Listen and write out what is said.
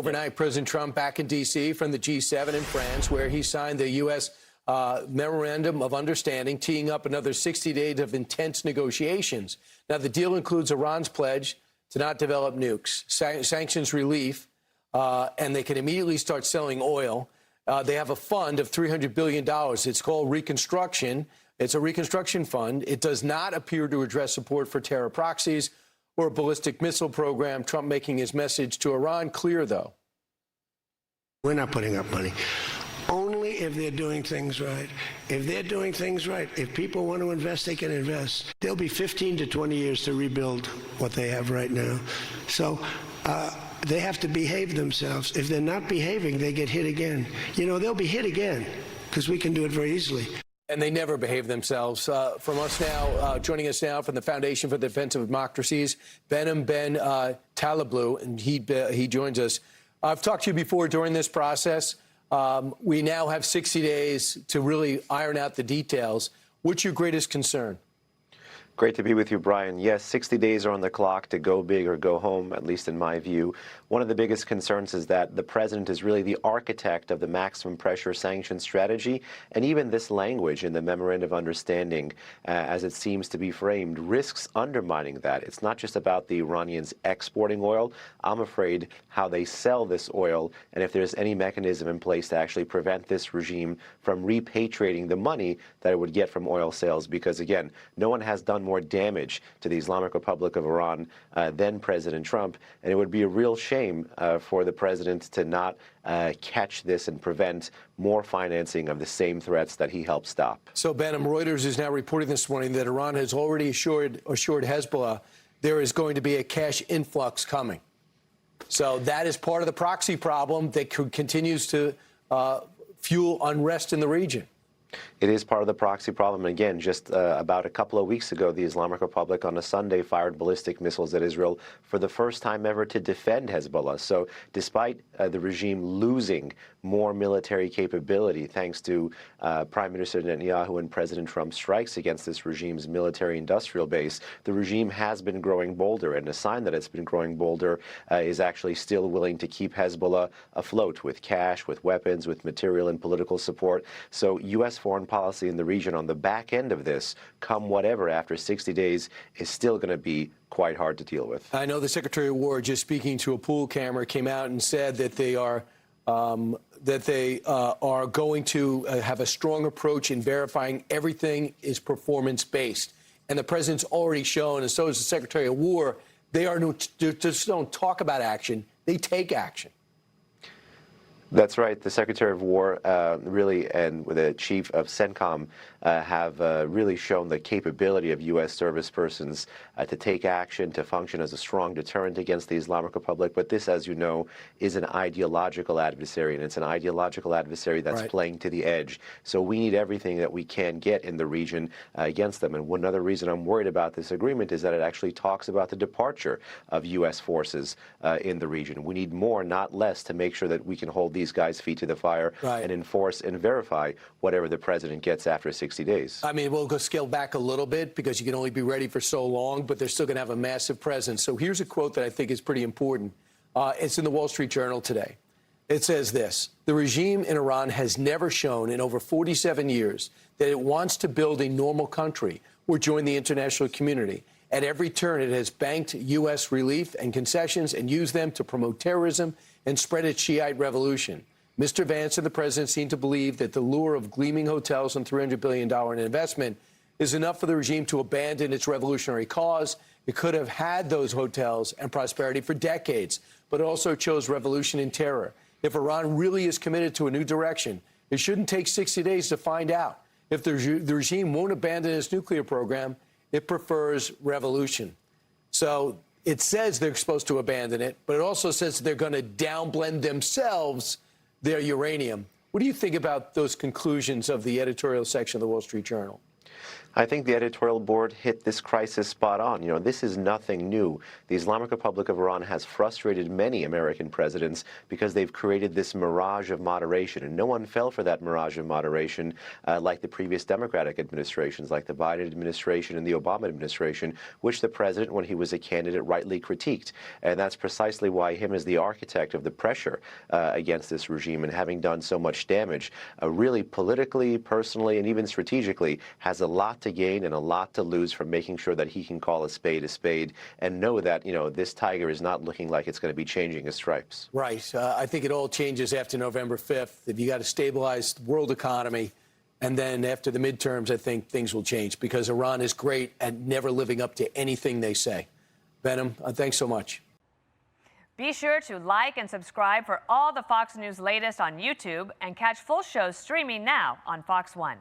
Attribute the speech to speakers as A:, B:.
A: Overnight, President Trump back in D.C. from the G7 in France, where he signed the U.S. memorandum of understanding, teeing up another 60 days of intense negotiations. Now, the deal includes Iran's pledge to not develop nukes, sanctions relief, and they can immediately start selling oil. They have a fund of $300 billion. It's called Reconstruction. It's a reconstruction fund. It does not appear to address support for terror proxies or a ballistic missile program. Trump making his message to Iran clear, though.
B: We're not putting up money. Only if they're doing things right. If they're doing things right, if people want to invest, they can invest. There'll be 15 to 20 years to rebuild what they have right now. So they have to behave themselves. If they're not behaving, they get hit again. You know, they'll be hit again because we can do it very easily.
A: And they never behave themselves. From us now, joining us now from the Foundation for the Defense of Democracies, Behnam Ben Taleblu, and he joins us. I've talked to you before during this process. We now have 60 days to really iron out the details. What's your greatest concern?
C: Great to be with you, Brian. Yes, 60 days are on the clock to go big or go home, at least in my view. One of the biggest concerns is that the president is really the architect of the maximum pressure sanction strategy, and even this language in the memorandum of understanding, as it seems to be framed, risks undermining that. It's not just about the Iranians exporting oil. I'm afraid how they sell this oil, and if there's any mechanism in place to actually prevent this regime from repatriating the money that it would get from oil sales, because, again, no one has done more damage to the Islamic Republic of Iran than President Trump, and it would be a real shame for the president to not catch this and prevent more financing of the same threats that he helped stop.
A: So, Behnam, Reuters is now reporting this morning that Iran has already assured Hezbollah there is going to be a cash influx coming. So that is part of the proxy problem that continues to fuel unrest in the region.
C: It is part of the proxy problem. And again, just about a couple of weeks ago, the Islamic Republic on a Sunday fired ballistic missiles at Israel for the first time ever to defend Hezbollah. So despite the regime losing more military capability, thanks to Prime Minister Netanyahu and President Trump's strikes against this regime's military-industrial base, the regime has been growing bolder. And a sign that it's been growing bolder is actually still willing to keep Hezbollah afloat with cash, with weapons, with material and political support. So U.S. foreign policy in the region on the back end of this, come whatever after 60 days, is still going to be quite hard to deal with.
A: I know the Secretary of War, just speaking to a pool camera, came out and said that they are going to have a strong approach in verifying everything is performance-based. And the president's already shown, and so is the Secretary of War, they just don't talk about action, they take action.
C: That's right. The Secretary of War really, and the Chief of CENTCOM, have really shown the capability of U.S. service persons to take action, to function as a strong deterrent against the Islamic Republic. But this, as you know, is an ideological adversary, and it's an ideological adversary that's playing to the edge. So we need everything that we can get in the region against them. And one other reason I'm worried about this agreement is that it actually talks about the departure of U.S. forces in the region. We need more, not less, to make sure that we can hold these guys' feet to the fire and enforce and verify whatever the president gets after 60 days.
A: I mean, we'll go scale back a little bit because you can only be ready for so long, but they're still going to have a massive presence. So here's a quote that I think is pretty important. It's in the Wall Street Journal today. It says this: the regime in Iran has never shown in over 47 years that it wants to build a normal country or join the international community. At every turn, it has banked U.S. relief and concessions and used them to promote terrorism and spread its Shiite revolution. Mr. Vance and the president seem to believe that the lure of gleaming hotels and $300 billion in investment is enough for the regime to abandon its revolutionary cause. It could have had those hotels and prosperity for decades, but it also chose revolution and terror. If Iran really is committed to a new direction, it shouldn't take 60 days to find out. If the regime won't abandon its nuclear program, it prefers revolution. So it says they're supposed to abandon it, but it also says they're going to downblend themselves their uranium. What do you think about those conclusions of the editorial section of the Wall Street Journal?
C: I think the editorial board hit this crisis spot on. You know, this is nothing new. The Islamic Republic of Iran has frustrated many American presidents because they've created this mirage of moderation, and no one fell for that mirage of moderation like the previous Democratic administrations, like the Biden administration and the Obama administration, which the president, when he was a candidate, rightly critiqued. And that's precisely why him as the architect of the pressure against this regime and having done so much damage, really politically, personally, and even strategically, has a lot to gain and a lot to lose from making sure that he can call a spade and know that, you know, this tiger is not looking like it's going to be changing his stripes.
A: Right. I think it all changes after November 5th. If you got a stabilized world economy, and then after the midterms, I think things will change because Iran is great at never living up to anything they say. Behnam, thanks so much.
D: Be sure to like and subscribe for all the Fox News latest on YouTube and catch full shows streaming now on Fox One.